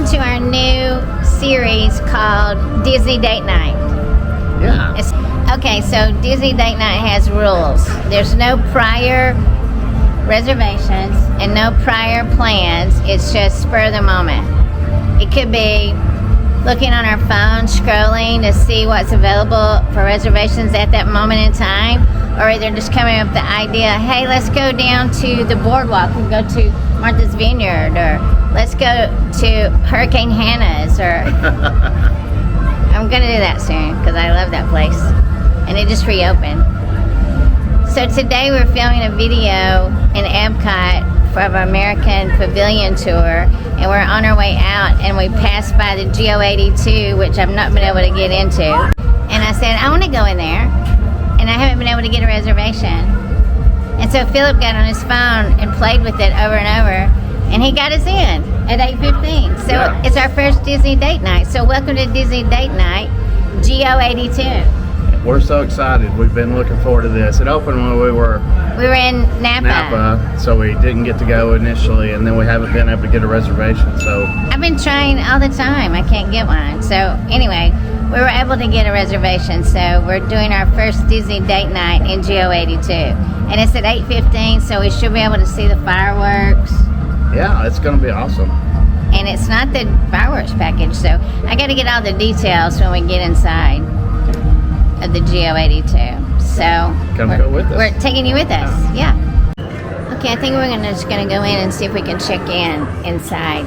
welcome to our new series called Disney Date Night. Yeah. Okay, so Disney Date Night has rules. There's no prior reservations and no prior plans. It's just spur of the moment. It could be looking on our phone, scrolling to see what's available for reservations at that moment in time, or either just coming up with the idea, hey, let's go down to the boardwalk and go to Martha's Vineyard, or let's go to Hurricane Hannah's, or I'm going to do that soon because I love that place. And it just reopened. So today we're filming a video in EPCOT for our American Pavilion Tour, and we're on our way out, and we passed by the GO82, which I've not been able to get into. And I said, I want to go in there, and I haven't been able to get a reservation. And so Philip got on his phone and played with it over and over, and he got us in at 8:15. So yeah. It's our first Disney Date Night. So welcome to Disney Date Night, GO82. We're so excited. We've been looking forward to this. It opened when we were in Napa, so we didn't get to go initially, and then we haven't been able to get a reservation. So I've been trying all the time. I can't get one. So anyway, we were able to get a reservation. So we're doing our first Disney Date Night in GO82, and it's at 8:15. So we should be able to see the fireworks. Yeah, it's going to be awesome. And it's not the fireworks package, so I got to get all the details when we get inside of the GO82. So Come go with us. We're taking you with us. Yeah. Okay, I think we're just gonna go in and see if we can check in inside,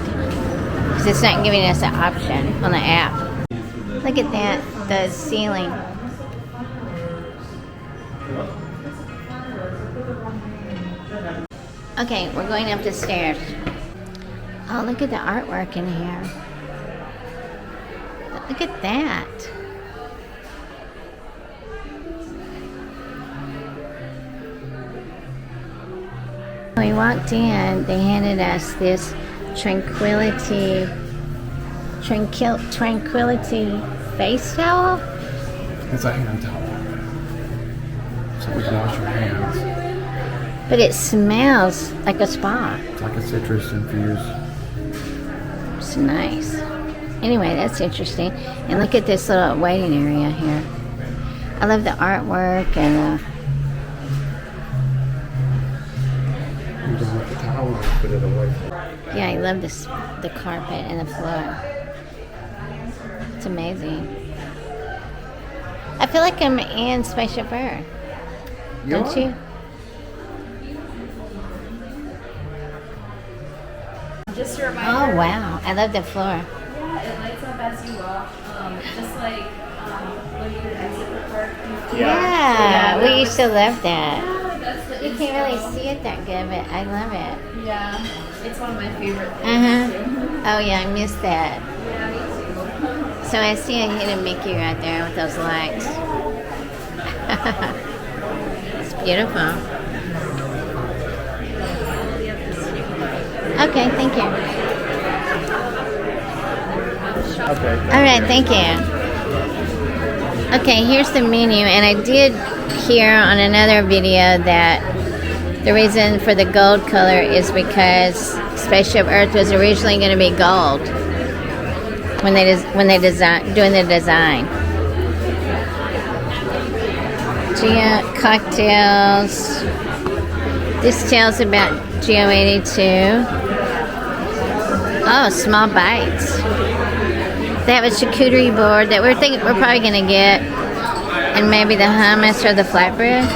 because it's not giving us an option on the app. Look at that, the ceiling. Okay, we're going up the stairs. Oh, look at the artwork in here. Look at that. We walked in, they handed us this tranquility face towel. It's a hand towel, so we can wash our hands. But it smells like a spa. It's like a citrus infused. It's nice. Anyway, that's interesting. And look at this little waiting area here. I love the artwork and the towel and put it away. yeah, I love this, the carpet and the floor. It's amazing. I feel like I'm in Spaceship Earth. Don't you? Just a reminder. Oh wow, I love the floor. Yeah, it lights up as you walk, just like when you exit the park. Yeah, we used to love that. Yeah, that's the You can't really see it that good, but I love it. Yeah, it's one of my favorite things too. Oh yeah, I missed that. Yeah, me too. So I see a hidden Mickey right there with those lights. It's beautiful. Okay, thank you. Okay. All right, thank you. Okay, here's the menu, and I did hear on another video that the reason for the gold color is because Spaceship Earth was originally going to be gold when they doing the design. Cocktails. This tells about GO82. Oh, small bites. They have a charcuterie board that we're probably going to get, and maybe the hummus or the flatbread.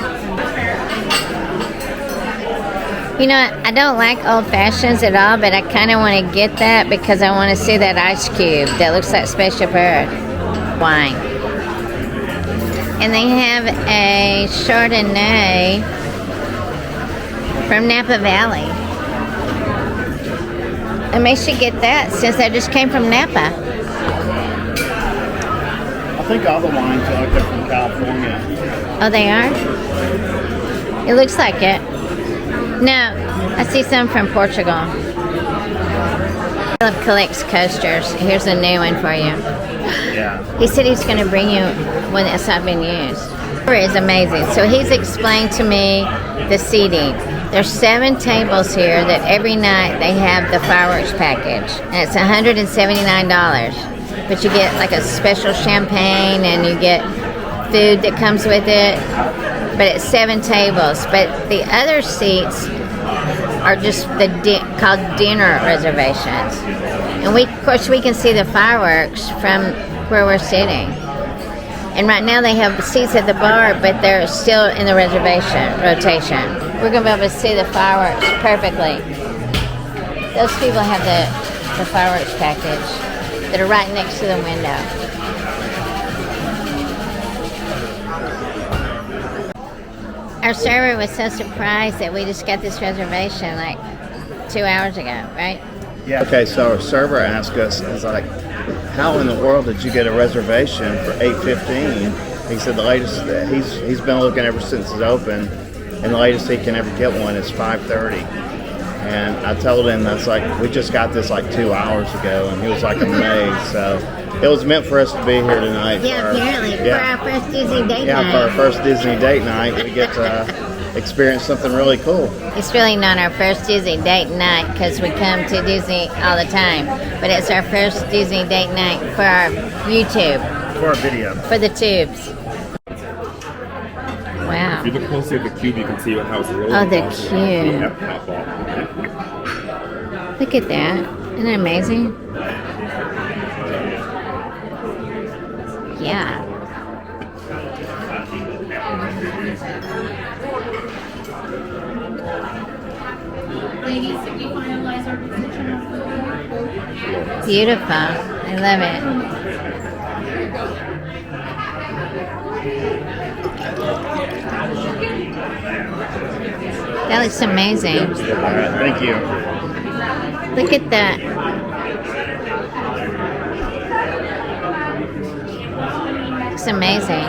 You know, I don't like old fashions at all, but I kind of want to get that because I want to see that ice cube that looks like Spaceship Earth wine. And they have a Chardonnay from Napa Valley. I may should get that since I just came from Napa. I think all the wines are like they're from California. Oh, they are? It looks like it. No, I see some from Portugal. Philip collects coasters. Here's a new one for you. Yeah. He said he's going to bring you one that's not been used. It is amazing. So he's explained to me the seating. There's 7 tables here that every night they have the fireworks package, and it's $179. But you get like a special champagne, and you get food that comes with it. But it's 7 tables. But the other seats are just called dinner reservations, and of course we can see the fireworks from where we're sitting. And right now they have seats at the bar, but they're still in the rotation. We're going to be able to see the fireworks perfectly. Those people have the fireworks package that are right next to the window. Our server was so surprised that we just got this reservation like 2 hours ago, right? Yeah. Okay, so our server asked us, is like, how in the world did you get a reservation for 8:15? He said the latest he's been looking ever since it's open, and the latest he can ever get one is 5:30. And I told him that's like we just got this like 2 hours ago, and he was like amazed. So it was meant for us to be here tonight. Yeah, apparently for our first Disney date night. Yeah, for our first Disney date night, we get to experience something really cool. It's really not our first Disney date night because we come to Disney all the time, but it's our first Disney date night for our YouTube. For our video. For the tubes. Wow. If you look closely at the cube, you can see how it's really. Oh, the cube. Look at that. Isn't that amazing? Yeah. Ladies, did we finalize our position on the board? Beautiful. I love it. That looks amazing. All right, thank you. Look at that. It's amazing.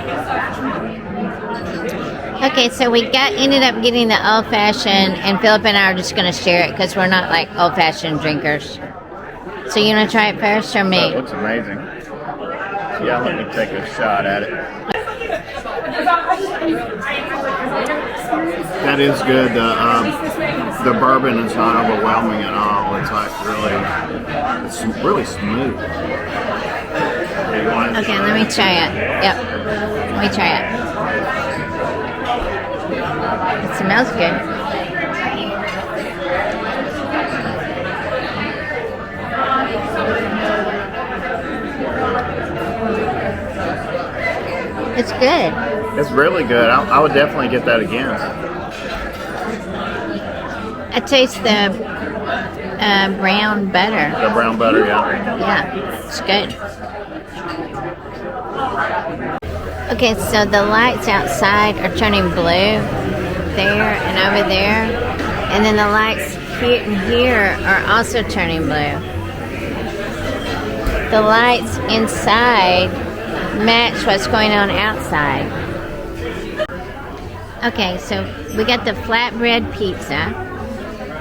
Okay, so we ended up getting the old fashioned, and Philip and I are just going to share it because we're not like old fashioned drinkers. So you want to try it first or me? That looks amazing. Yeah, let me take a shot at it. That is good. The bourbon is not overwhelming at all. It's like it's really smooth. Okay, let me try it. Yep, let me try it. It smells good. It's good. It's really good. I would definitely get that again. I taste the brown butter. The brown butter, yeah. Yeah, it's good. Okay, so the lights outside are turning blue there and over there. And then the lights here and here are also turning blue. The lights inside match what's going on outside. Okay, so we got the flatbread pizza.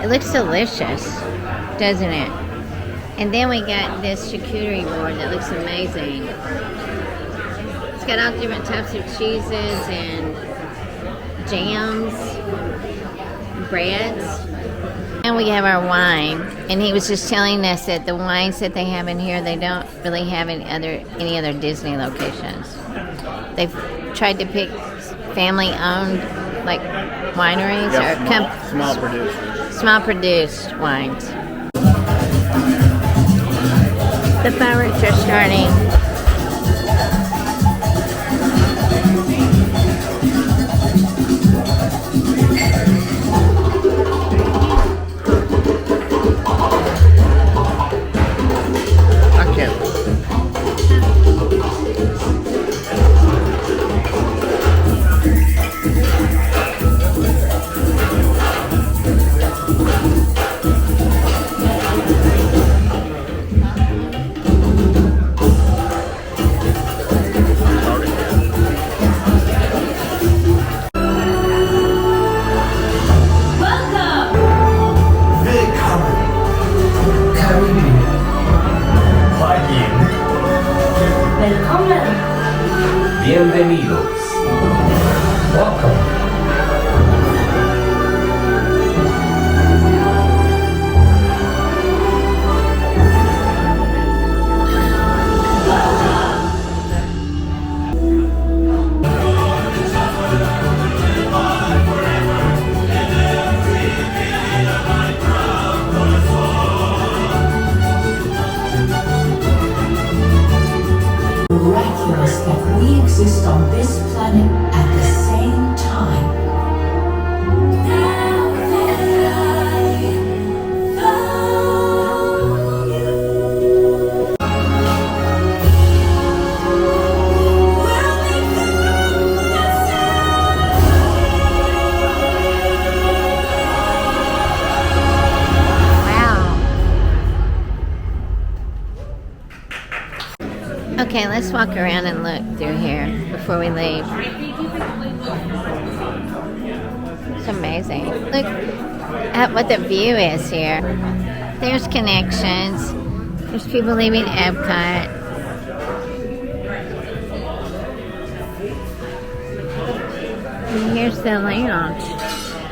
It looks delicious, doesn't it? And then we got this charcuterie board that looks amazing. It's got all different types of cheeses and jams, breads. And we have our wine. And he was just telling us that the wines that they have in here, they don't really have in any other Disney locations. They've tried to pick family-owned, like, wineries or small producers. Small produced wines. The fireworks are starting. Bienvenidos. Welcome. Okay, let's walk around and look through here before we leave. It's amazing. Look at what the view is here. There's connections. There's people leaving EPCOT. And here's the lounge.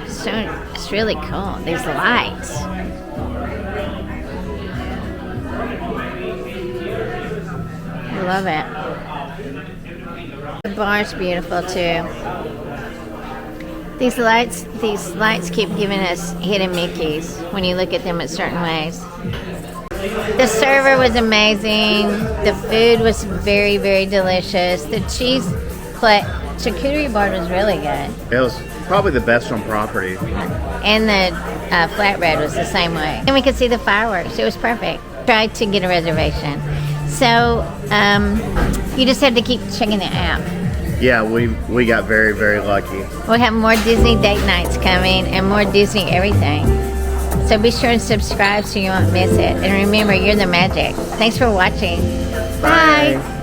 So it's really cool. These lights. I love it. The bar's beautiful too. These lights keep giving us hidden Mickeys when you look at them in certain ways. The server was amazing. The food was very, very delicious. The charcuterie board was really good. It was probably the best on property. And the flatbread was the same way. And we could see the fireworks. It was perfect. Tried to get a reservation. So you just have to keep checking the app. Yeah, we got very, very lucky. We'll have more Disney date nights coming and more Disney everything. So be sure to subscribe so you won't miss it. And remember, you're the magic. Thanks for watching. Bye.